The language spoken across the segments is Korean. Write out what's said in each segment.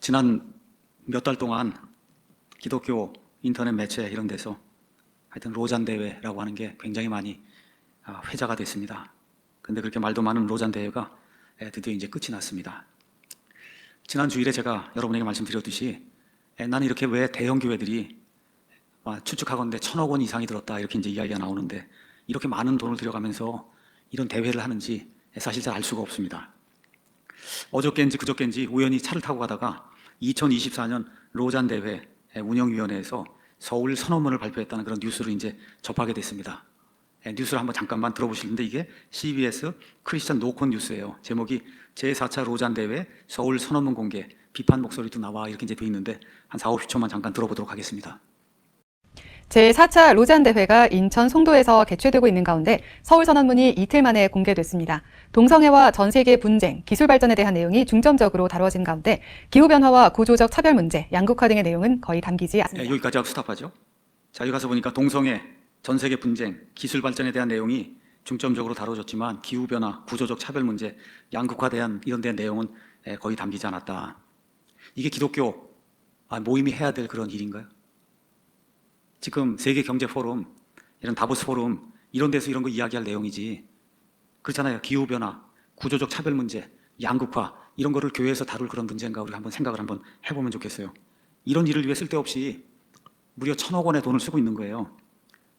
지난 몇 달 동안 기독교 인터넷 매체 이런 데서 하여튼 로잔 대회라고 하는 게 굉장히 많이 회자가 됐습니다. 근데 그렇게 말도 많은 로잔 대회가 드디어 이제 끝이 났습니다. 지난 주일에 제가 여러분에게 말씀드렸듯이 나는 이렇게 왜 대형 교회들이 추측하건대 1,000억 원 이상이 들었다 이렇게 이제 이야기가 나오는데 이렇게 많은 돈을 들여가면서 이런 대회를 하는지 사실 잘 알 수가 없습니다. 어저께인지 그저께인지 우연히 차를 타고 가다가 2024년 로잔 대회 운영위원회에서 서울 선언문을 발표했다는 그런 뉴스를 이제 접하게 됐습니다. 뉴스를 한번 잠깐만 들어보시는데 이게 CBS 크리스찬 노콘 뉴스예요. 제목이 제4차 로잔 대회 서울 선언문 공개 비판 목소리도 나와 이렇게 이제 돼 있는데 한 4, 50초만 잠깐 들어보도록 하겠습니다. 제4차 로잔 대회가 인천 송도에서 개최되고 있는 가운데 서울 선언문이 이틀 만에 공개됐습니다. 동성애와 전 세계 분쟁, 기술 발전에 대한 내용이 중점적으로 다뤄진 가운데 기후변화와 구조적 차별 문제, 양극화 등의 내용은 거의 담기지 않습니다. 여기까지 하고 스탑하죠. 자, 여기 가서 보니까 동성애, 전 세계 분쟁, 기술 발전에 대한 내용이 중점적으로 다뤄졌지만 기후변화, 구조적 차별 문제, 양극화에 대한 이런 데 내용은 거의 담기지 않았다. 이게 기독교 모임이 해야 될 그런 일인가요? 지금 세계경제포럼, 이런 다보스 포럼 이런 데서 이런 거 이야기할 내용이지 그렇잖아요. 기후변화, 구조적 차별 문제, 양극화 이런 거를 교회에서 다룰 그런 문제인가 우리가 한번 생각을 한번 해보면 좋겠어요. 이런 일을 위해 쓸데없이 무려 1,000억 원의 돈을 쓰고 있는 거예요.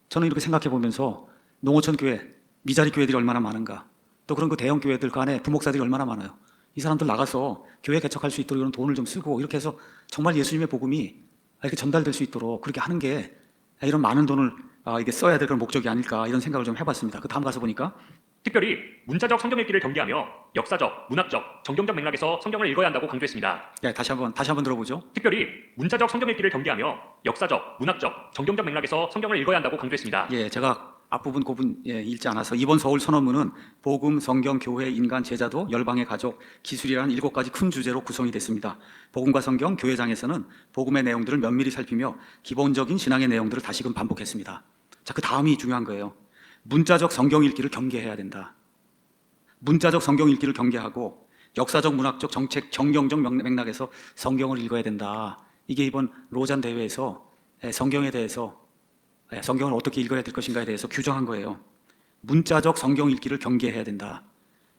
저는 이렇게 생각해 보면서 농어촌 교회, 미자리 교회들이 얼마나 많은가, 또 그런 그 대형 교회들 그 안에 부목사들이 얼마나 많아요. 이 사람들 나가서 교회 개척할 수 있도록 이런 돈을 좀 쓰고 이렇게 해서 정말 예수님의 복음이 이렇게 전달될 수 있도록 그렇게 하는 게 이런 많은 돈을 이게 써야 될 그런 목적이 아닐까 이런 생각을 좀 해봤습니다. 그 다음 가서 보니까 특별히 문자적 성경 읽기를 경계하며 역사적, 문학적, 정경적 맥락에서 성경을 읽어야 한다고 강조했습니다. 다시 한번 들어보죠. 특별히 문자적 성경 읽기를 경계하며 역사적, 문학적, 정경적 맥락에서 성경을 읽어야 한다고 강조했습니다. 제가 앞부분 고분 읽지 않아서 이번 서울 선언문은 복음, 성경, 교회, 인간, 제자도, 열방의 가족, 기술이라는 7가지 큰 주제로 구성이 됐습니다. 복음과 성경, 교회장에서는 복음의 내용들을 면밀히 살피며 기본적인 신앙의 내용들을 다시금 반복했습니다. 자, 그 다음이 중요한 거예요. 문자적 성경 읽기를 경계해야 된다. 문자적 성경 읽기를 경계하고 역사적, 문학적, 정책, 정경적 맥락에서 성경을 읽어야 된다. 이게 이번 로잔 대회에서 성경에 대해서 성경을 어떻게 읽어야 될 것인가에 대해서 규정한 거예요. 문자적 성경 읽기를 경계해야 된다.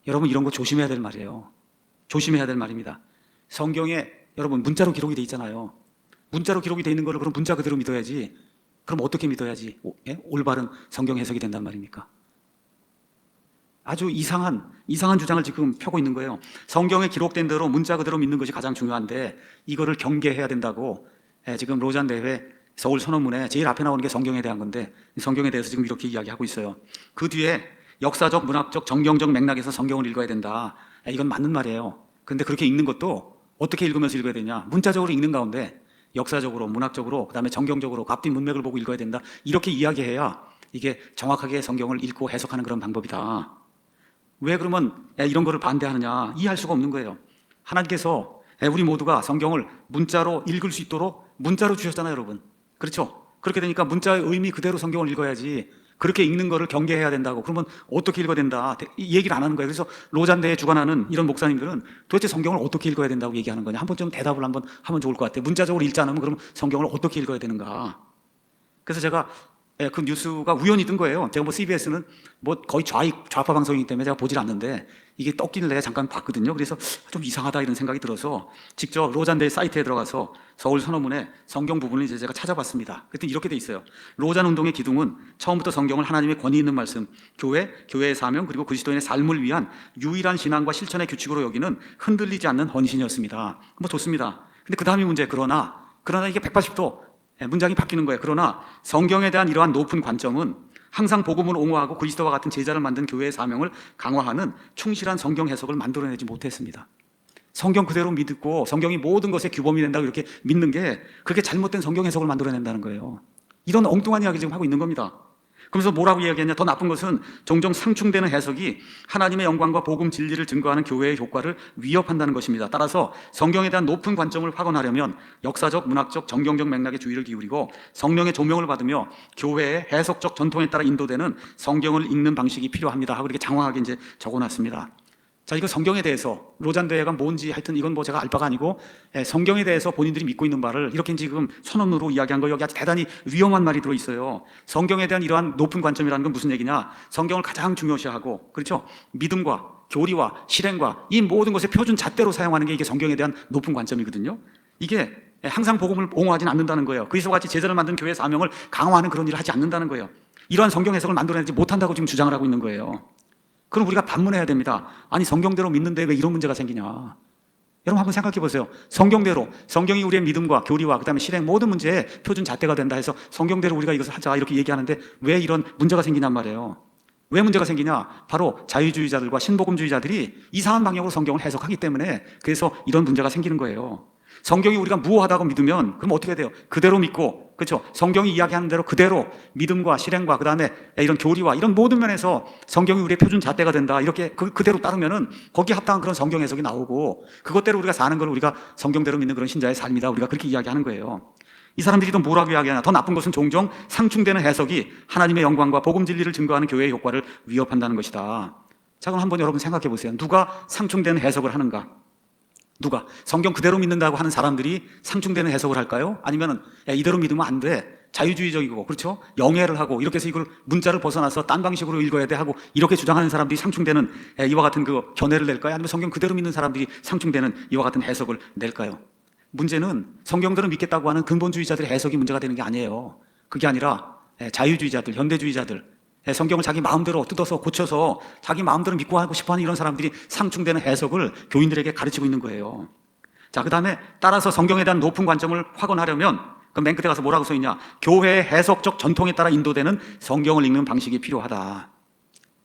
여러분 이런 거 조심해야 될 말이에요. 조심해야 될 말입니다. 성경에 여러분 문자로 기록이 돼 있잖아요. 문자로 기록이 돼 있는 거를 그럼 문자 그대로 믿어야지. 그럼 어떻게 믿어야지 올바른 성경 해석이 된단 말입니까? 아주 이상한 주장을 지금 펴고 있는 거예요. 성경에 기록된 대로 문자 그대로 믿는 것이 가장 중요한데 이거를 경계해야 된다고 지금 로잔 대회 서울 선언문에 제일 앞에 나오는 게 성경에 대한 건데 성경에 대해서 지금 이렇게 이야기하고 있어요. 그 뒤에 역사적, 문학적, 정경적 맥락에서 성경을 읽어야 된다. 이건 맞는 말이에요. 그런데 그렇게 읽는 것도 어떻게 읽으면서 읽어야 되냐? 문자적으로 읽는 가운데 역사적으로, 문학적으로, 그다음에 정경적으로 앞뒤 문맥을 보고 읽어야 된다. 이렇게 이야기해야 이게 정확하게 성경을 읽고 해석하는 그런 방법이다. 왜 그러면 이런 거를 반대하느냐? 이해할 수가 없는 거예요. 하나님께서 우리 모두가 성경을 문자로 읽을 수 있도록 문자로 주셨잖아요, 여러분. 그렇죠? 그렇게 되니까 문자의 의미 그대로 성경을 읽어야지 그렇게 읽는 거를 경계해야 된다고 그러면 어떻게 읽어야 된다 이 얘기를 안 하는 거예요. 그래서 로잔대에 주관하는 이런 목사님들은 도대체 성경을 어떻게 읽어야 된다고 얘기하는 거냐 한번 좀 대답을 한번 하면 좋을 것 같아요. 문자적으로 읽지 않으면 그럼 성경을 어떻게 읽어야 되는가. 그래서 제가 그 뉴스가 우연히 뜬 거예요. 제가 CBS는 거의 좌파 방송이기 때문에 제가 보질 않는데 이게 떴길래 잠깐 봤거든요. 그래서 좀 이상하다 이런 생각이 들어서 직접 로잔대 사이트에 들어가서 서울 선언문의 성경 부분을 이제 제가 찾아봤습니다. 그랬더니 이렇게 돼 있어요. 로잔 운동의 기둥은 처음부터 성경을 하나님의 권위 있는 말씀, 교회의 사명 그리고 그리스도인의 삶을 위한 유일한 신앙과 실천의 규칙으로 여기는 흔들리지 않는 헌신이었습니다. 좋습니다. 근데 그 다음이 문제. 그러나 이게 180도 문장이 바뀌는 거예요. 그러나 성경에 대한 이러한 높은 관점은 항상 복음을 옹호하고 그리스도와 같은 제자를 만든 교회의 사명을 강화하는 충실한 성경 해석을 만들어내지 못했습니다. 성경 그대로 믿고 성경이 모든 것의 규범이 된다고 이렇게 믿는 게 그렇게 잘못된 성경 해석을 만들어낸다는 거예요. 이런 엉뚱한 이야기 지금 하고 있는 겁니다. 그러면서 뭐라고 이야기했냐? 더 나쁜 것은 종종 상충되는 해석이 하나님의 영광과 복음 진리를 증거하는 교회의 효과를 위협한다는 것입니다. 따라서 성경에 대한 높은 관점을 확언하려면 역사적, 문학적, 정경적 맥락에 주의를 기울이고 성령의 조명을 받으며 교회의 해석적 전통에 따라 인도되는 성경을 읽는 방식이 필요합니다 하고 이렇게 장황하게 이제 적어놨습니다. 자, 이거 성경에 대해서 로잔 대회가 뭔지 하여튼 이건 뭐 제가 알 바가 아니고 성경에 대해서 본인들이 믿고 있는 바를 이렇게 지금 선언으로 이야기한 거 여기 아주 대단히 위험한 말이 들어 있어요. 성경에 대한 이러한 높은 관점이라는 건 무슨 얘기냐? 성경을 가장 중요시하고 그렇죠? 믿음과 교리와 실행과 이 모든 것의 표준 잣대로 사용하는 게 이게 성경에 대한 높은 관점이거든요. 이게 항상 복음을 옹호하지는 않는다는 거예요. 그리스도와 같이 제자를 만든 교회의 사명을 강화하는 그런 일을 하지 않는다는 거예요. 이러한 성경 해석을 만들어내지 못한다고 지금 주장을 하고 있는 거예요. 그럼 우리가 반문해야 됩니다. 아니 성경대로 믿는데 왜 이런 문제가 생기냐. 여러분 한번 생각해 보세요. 성경대로 성경이 우리의 믿음과 교리와 그 다음에 실행 모든 문제의 표준 잣대가 된다 해서 성경대로 우리가 이것을 하자 이렇게 얘기하는데 왜 이런 문제가 생기냔 말이에요. 왜 문제가 생기냐? 바로 자유주의자들과 신복음주의자들이 이상한 방향으로 성경을 해석하기 때문에 그래서 이런 문제가 생기는 거예요. 성경이 우리가 무효하다고 믿으면 그럼 어떻게 돼요? 그대로 믿고 그렇죠? 성경이 이야기하는 대로 그대로 믿음과 실행과 그 다음에 이런 교리와 이런 모든 면에서 성경이 우리의 표준 잣대가 된다 이렇게 그대로 따르면은 거기에 합당한 그런 성경 해석이 나오고 그것대로 우리가 사는 걸 우리가 성경대로 믿는 그런 신자의 삶이다 우리가 그렇게 이야기하는 거예요. 이 사람들이 더 뭐라고 이야기하냐? 더 나쁜 것은 종종 상충되는 해석이 하나님의 영광과 복음 진리를 증거하는 교회의 효과를 위협한다는 것이다. 자, 그럼 한번 여러분 생각해 보세요. 누가 상충되는 해석을 하는가? 누가? 성경 그대로 믿는다고 하는 사람들이 상충되는 해석을 할까요? 아니면은 야, 이대로 믿으면 안 돼. 자유주의적이고 그렇죠? 영해를 하고 이렇게 해서 이걸 문자를 벗어나서 딴 방식으로 읽어야 돼 하고 이렇게 주장하는 사람들이 상충되는 이와 같은 그 견해를 낼까요? 아니면 성경 그대로 믿는 사람들이 상충되는 이와 같은 해석을 낼까요? 문제는 성경대로 믿겠다고 하는 근본주의자들의 해석이 문제가 되는 게 아니에요. 그게 아니라 자유주의자들, 현대주의자들 성경을 자기 마음대로 뜯어서 고쳐서 자기 마음대로 믿고 하고 싶어하는 이런 사람들이 상충되는 해석을 교인들에게 가르치고 있는 거예요. 자, 그 다음에 따라서 성경에 대한 높은 관점을 확언하려면 그 맨 끝에 가서 뭐라고 써있냐? 교회의 해석적 전통에 따라 인도되는 성경을 읽는 방식이 필요하다.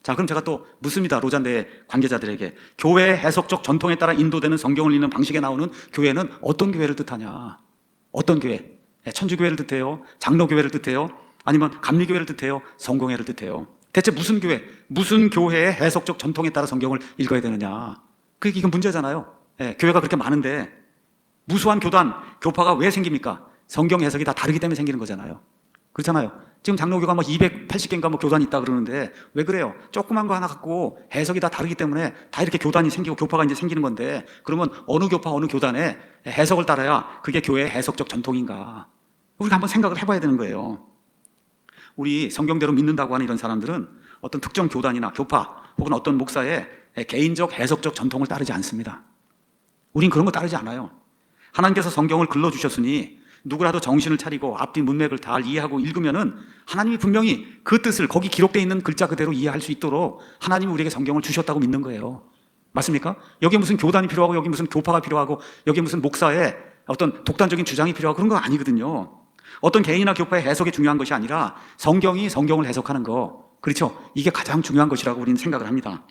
자, 그럼 제가 또 묻습니다. 로잔대 관계자들에게. 교회의 해석적 전통에 따라 인도되는 성경을 읽는 방식에 나오는 교회는 어떤 교회를 뜻하냐? 어떤 교회? 천주교회를 뜻해요? 장로교회를 뜻해요? 아니면 감리교회를 뜻해요? 성공회를 뜻해요? 대체 무슨 교회, 무슨 교회의 해석적 전통에 따라 성경을 읽어야 되느냐? 그게 이건 문제잖아요. 교회가 그렇게 많은데 무수한 교단, 교파가 왜 생깁니까? 성경 해석이 다 다르기 때문에 생기는 거잖아요. 그렇잖아요. 지금 장로교가 뭐 280개인가 뭐 교단이 있다 그러는데 왜 그래요? 조그만 거 하나 갖고 해석이 다 다르기 때문에 다 이렇게 교단이 생기고 교파가 이제 생기는 건데 그러면 어느 교파, 어느 교단의 해석을 따라야 그게 교회의 해석적 전통인가? 우리가 한번 생각을 해봐야 되는 거예요. 우리 성경대로 믿는다고 하는 이런 사람들은 어떤 특정 교단이나 교파 혹은 어떤 목사의 개인적 해석적 전통을 따르지 않습니다. 우린 그런 거 따르지 않아요. 하나님께서 성경을 글러주셨으니 누구라도 정신을 차리고 앞뒤 문맥을 잘 이해하고 읽으면은 하나님이 분명히 그 뜻을 거기 기록되어 있는 글자 그대로 이해할 수 있도록 하나님이 우리에게 성경을 주셨다고 믿는 거예요. 맞습니까? 여기에 무슨 교단이 필요하고 여기 무슨 교파가 필요하고 여기에 무슨 목사의 어떤 독단적인 주장이 필요하고 그런 거 아니거든요. 어떤 개인이나 교파의 해석이 중요한 것이 아니라 성경이 성경을 해석하는 거, 그렇죠? 이게 가장 중요한 것이라고 우리는 생각을 합니다.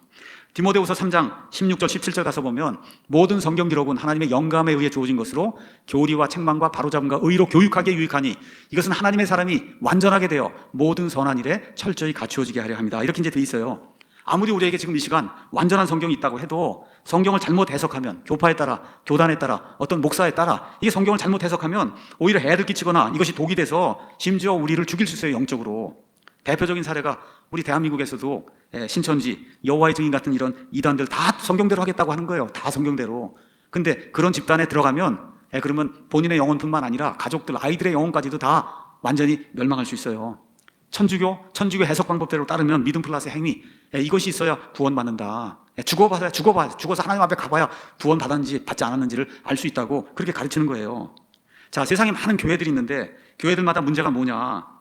디모데후서 3장 16절 17절 가서 보면 모든 성경 기록은 하나님의 영감에 의해 주어진 것으로 교리와 책망과 바로잡음과 의로 교육하기에 유익하니 이것은 하나님의 사람이 완전하게 되어 모든 선한 일에 철저히 갖추어지게 하려 합니다. 이렇게 이제 돼 있어요. 아무리 우리에게 지금 이 시간 완전한 성경이 있다고 해도 성경을 잘못 해석하면 교파에 따라, 교단에 따라, 어떤 목사에 따라 이게 성경을 잘못 해석하면 오히려 해를 끼치거나 이것이 독이 돼서 심지어 우리를 죽일 수 있어요. 영적으로. 대표적인 사례가 우리 대한민국에서도 신천지, 여호와의 증인 같은 이런 이단들 다 성경대로 하겠다고 하는 거예요. 다 성경대로. 근데 그런 집단에 들어가면 그러면 본인의 영혼뿐만 아니라 가족들, 아이들의 영혼까지도 다 완전히 멸망할 수 있어요. 천주교 해석 방법대로 따르면 믿음 플러스 행위 이것이 있어야 구원받는다. 죽어서 하나님 앞에 가봐야 구원받았는지 받지 않았는지를 알 수 있다고 그렇게 가르치는 거예요. 자, 세상에 많은 교회들이 있는데 교회들마다 문제가 뭐냐?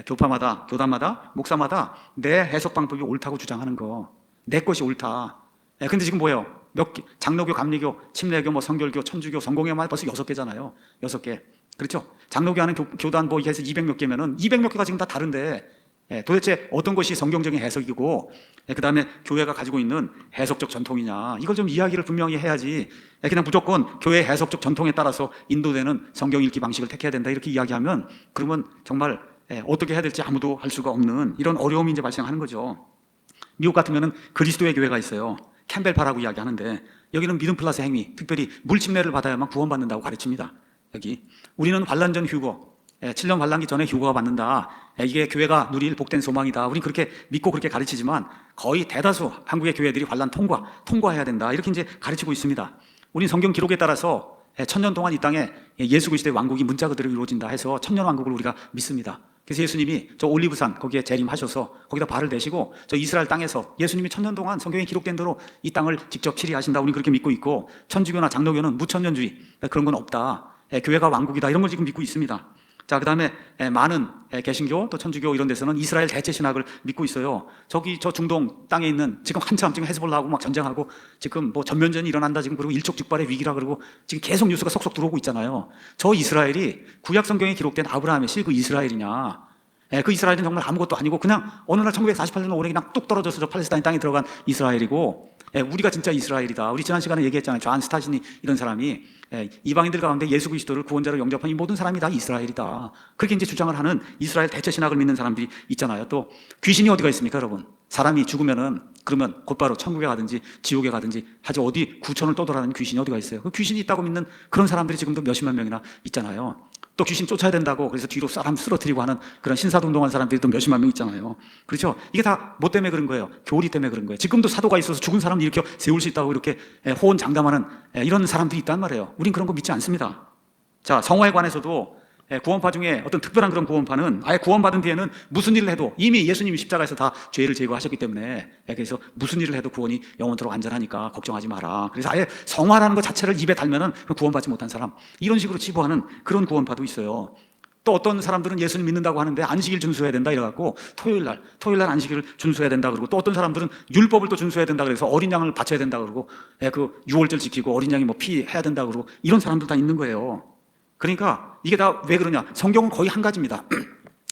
교파마다, 교단마다, 목사마다 내 해석 방법이 옳다고 주장하는 거. 내 것이 옳다. 근데 지금 뭐예요? 장로교, 감리교, 침례교, 뭐 성결교, 천주교, 성공회만 벌써 6개잖아요. 6개. 그렇죠? 장로교 하는 교단 뭐 해서 200몇 개면은 200몇 개가 지금 다 다른데 도대체 어떤 것이 성경적인 해석이고 그 다음에 교회가 가지고 있는 해석적 전통이냐 이걸 좀 이야기를 분명히 해야지 그냥 무조건 교회의 해석적 전통에 따라서 인도되는 성경 읽기 방식을 택해야 된다 이렇게 이야기하면 그러면 정말 어떻게 해야 될지 아무도 할 수가 없는 이런 어려움이 이제 발생하는 거죠. 미국 같으면은 그리스도의 교회가 있어요. 캠벨파라고 이야기하는데 여기는 믿음 플러스 행위, 특별히 물 침례를 받아야만 구원받는다고 가르칩니다. 여기 우리는 환난 전 휴거, 7년 관람기 전에 휴거가 받는다. 이게 교회가 누릴 복된 소망이다. 우린 그렇게 믿고 그렇게 가르치지만 거의 대다수 한국의 교회들이 관람 통과해야 된다. 이렇게 이제 가르치고 있습니다. 우린 성경 기록에 따라서 1000년 동안 이 땅에 예수 그리스도의 왕국이 문자 그대로 이루어진다 해서 천년 왕국을 우리가 믿습니다. 그래서 예수님이 저 올리브산 거기에 재림하셔서 거기다 발을 대시고 저 이스라엘 땅에서 예수님이 1000년 동안 성경에 기록된 대로 이 땅을 직접 치리하신다. 우리는 그렇게 믿고 있고, 천주교나 장로교는 무천년주의 그런 건 없다. 교회가 왕국이다. 이런 걸 지금 믿고 있습니다. 자, 그 다음에 많은 개신교 또 천주교 이런 데서는 이스라엘 대체 신학을 믿고 있어요. 저기 저 중동 땅에 있는 지금 한참 지금 헤즈볼라하고 막 전쟁하고 지금 뭐 전면전이 일어난다 지금, 그리고 일촉즉발의 위기라 그러고 지금 계속 뉴스가 속속 들어오고 있잖아요. 저 이스라엘이 구약 성경에 기록된 아브라함의 씨 그 이스라엘이냐? 그 이스라엘은 정말 아무것도 아니고 그냥 어느 날 1948년 5월에 그냥 뚝 떨어져서 저 팔레스타인 땅에 들어간 이스라엘이고, 우리가 진짜 이스라엘이다. 우리 지난 시간에 얘기했잖아요. 존 스타신이 이런 사람이 이방인들 가운데 예수 그리스도를 구원자로 영접한 이 모든 사람이 다 이스라엘이다. 그렇게 이제 주장을 하는 이스라엘 대체 신학을 믿는 사람들이 있잖아요. 또 귀신이 어디가 있습니까, 여러분? 사람이 죽으면은 그러면 곧바로 천국에 가든지 지옥에 가든지 하지, 어디 구천을 떠돌아다니는 귀신이 어디가 있어요? 그 귀신이 있다고 믿는 그런 사람들이 지금도 몇십만 명이나 있잖아요. 또 귀신 쫓아야 된다고 그래서 뒤로 사람 쓰러뜨리고 하는 그런 신사동동한 사람들이 또 몇십만 명 있잖아요. 그렇죠? 이게 다 뭐 때문에 그런 거예요? 교리 때문에 그런 거예요. 지금도 사도가 있어서 죽은 사람을 일으켜 세울 수 있다고 이렇게 호언장담하는 이런 사람들이 있단 말이에요. 우린 그런 거 믿지 않습니다. 자, 성화에 관해서도 구원파 중에 어떤 특별한 그런 구원파는 아예 구원받은 뒤에는 무슨 일을 해도 이미 예수님이 십자가에서 다 죄를 제거하셨기 때문에, 그래서 무슨 일을 해도 구원이 영원토록 안전하니까 걱정하지 마라. 그래서 아예 성화라는 것 자체를 입에 달면은 구원받지 못한 사람, 이런 식으로 치부하는 그런 구원파도 있어요. 또 어떤 사람들은 예수님 믿는다고 하는데 안식일 준수해야 된다 이래갖고 토요일 날 안식일을 준수해야 된다 그러고, 또 어떤 사람들은 율법을 또 준수해야 된다 그래서 어린 양을 바쳐야 된다 그러고, 그 유월절 지키고 어린 양이 뭐 피 해야 된다 그러고, 이런 사람들 다 있는 거예요. 그러니까 이게 다 왜 그러냐? 성경은 거의 한 가지입니다.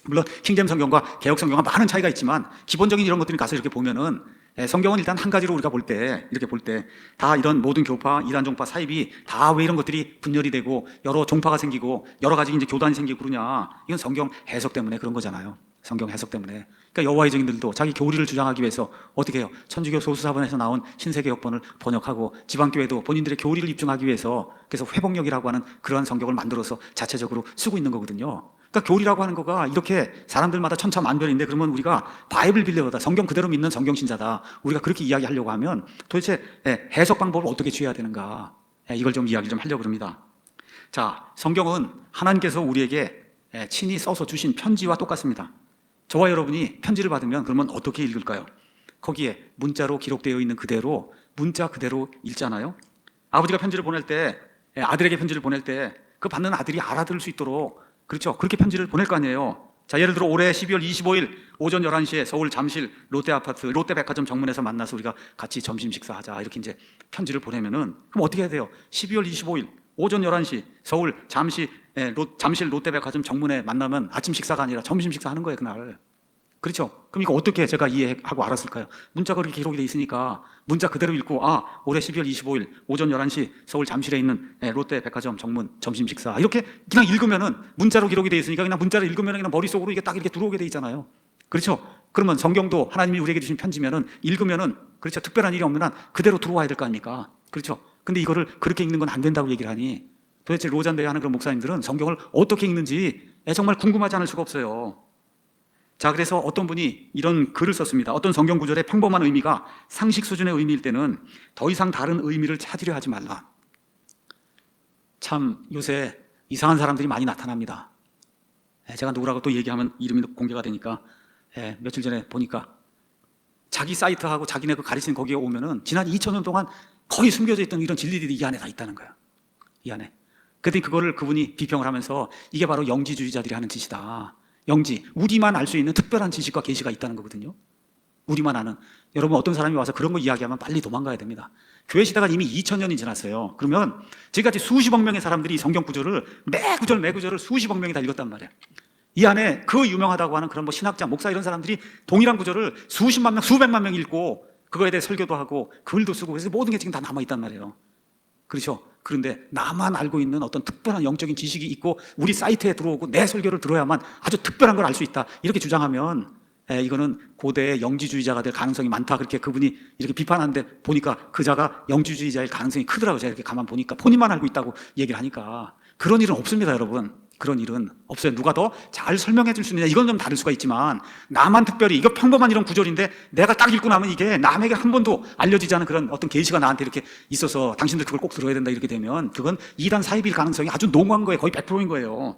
물론 킹잼 성경과 개혁 성경과 많은 차이가 있지만 기본적인 이런 것들이 가서 이렇게 보면은 성경은 일단 한 가지로 우리가 이렇게 볼 때 다 이런 모든 교파, 이단 종파 사입이 다 왜 이런 것들이 분열이 되고 여러 종파가 생기고 여러 가지 이제 교단이 생기고 그러냐? 이건 성경 해석 때문에 그런 거잖아요. 성경 해석 때문에. 그러니까 여호와의 증인들도 자기 교리를 주장하기 위해서 어떻게 해요? 천주교 소수사본에서 나온 신세계역본을 번역하고, 지방교회도 본인들의 교리를 입증하기 위해서 그래서 회복력이라고 하는 그러한 성경을 만들어서 자체적으로 쓰고 있는 거거든요. 그러니까 교리라고 하는 거가 이렇게 사람들마다 천차만별인데, 그러면 우리가 바이블 빌레어다, 성경 그대로 믿는 성경신자다, 우리가 그렇게 이야기하려고 하면 도대체 해석 방법을 어떻게 취해야 되는가, 이걸 좀 이야기 좀 하려고 합니다. 자, 성경은 하나님께서 우리에게 친히 써서 주신 편지와 똑같습니다. 저와 여러분이 편지를 받으면 그러면 어떻게 읽을까요? 거기에 문자로 기록되어 있는 그대로 문자 그대로 읽잖아요. 아버지가 편지를 보낼 때, 아들에게 편지를 보낼 때 그 받는 아들이 알아들을 수 있도록, 그렇죠, 그렇게 편지를 보낼 거 아니에요. 자, 예를 들어 올해 12월 25일 오전 11시에 서울 잠실 롯데아파트 롯데백화점 정문에서 만나서 우리가 같이 점심 식사하자, 이렇게 이제 편지를 보내면은 그럼 어떻게 해야 돼요? 12월 25일 오전 11시 서울 잠실 롯데백화점 정문에 만나면 아침 식사가 아니라 점심 식사하는 거예요, 그날. 그렇죠? 그럼 이거 어떻게 제가 이해하고 알았을까요? 문자가 그렇게 기록이 돼 있으니까 문자 그대로 읽고, 올해 12월 25일 오전 11시 서울 잠실에 있는 롯데백화점 정문 점심 식사, 이렇게 그냥 읽으면은 문자로 기록이 돼 있으니까 그냥 문자를 읽으면 그냥 머릿속으로 이게 딱 이렇게 들어오게 돼 있잖아요. 그렇죠? 그러면 성경도 하나님이 우리에게 주신 편지면은 읽으면은, 그렇죠, 특별한 일이 없는 한 그대로 들어와야 될 거 아닙니까? 그렇죠? 근데 이거를 그렇게 읽는 건 안 된다고 얘기를 하니, 도대체 로잔대회 하는 그런 목사님들은 성경을 어떻게 읽는지 정말 궁금하지 않을 수가 없어요. 자, 그래서 어떤 분이 이런 글을 썼습니다. 어떤 성경 구절의 평범한 의미가 상식 수준의 의미일 때는 더 이상 다른 의미를 찾으려 하지 말라. 참 요새 이상한 사람들이 많이 나타납니다. 제가 누구라고 또 얘기하면 이름이 공개가 되니까, 며칠 전에 보니까 자기 사이트하고 자기네 그 가르치는 거기에 오면은 지난 2000년 동안 거의 숨겨져 있던 이런 진리들이 이 안에 다 있다는 거야. 이 안에. 그랬더니 그거를 그분이 비평을 하면서 이게 바로 영지주의자들이 하는 짓이다. 영지, 우리만 알 수 있는 특별한 지식과 계시가 있다는 거거든요. 우리만 아는. 여러분, 어떤 사람이 와서 그런 거 이야기하면 빨리 도망가야 됩니다. 교회 시대가 이미 2000년이 지났어요. 그러면 지금까지 수십억 명의 사람들이 성경 구절을 매 구절을 수십억 명이 다 읽었단 말이에요. 이 안에 그 유명하다고 하는 그런 뭐 신학자, 목사 이런 사람들이 동일한 구절을 수십만 명, 수백만 명 읽고 그거에 대해 설교도 하고 글도 쓰고, 그래서 모든 게 지금 다 남아있단 말이에요. 그렇죠? 그런데 나만 알고 있는 어떤 특별한 영적인 지식이 있고 우리 사이트에 들어오고 내 설교를 들어야만 아주 특별한 걸 알 수 있다, 이렇게 주장하면 이거는 고대의 영지주의자가 될 가능성이 많다, 그렇게 그분이 이렇게 비판하는데 보니까 그 자가 영지주의자일 가능성이 크더라고요. 제가 이렇게 가만 보니까 본인만 알고 있다고 얘기를 하니까. 그런 일은 없습니다, 여러분. 그런 일은 없어요. 누가 더 잘 설명해 줄 수 있느냐, 이건 좀 다를 수가 있지만, 나만 특별히 이거 평범한 이런 구절인데 내가 딱 읽고 나면 이게 남에게 한 번도 알려지지 않은 그런 어떤 계시가 나한테 이렇게 있어서 당신들 그걸 꼭 들어야 된다 이렇게 되면 그건 이단 사입일 가능성이 아주 농후한 거예요. 거의 100%인 거예요.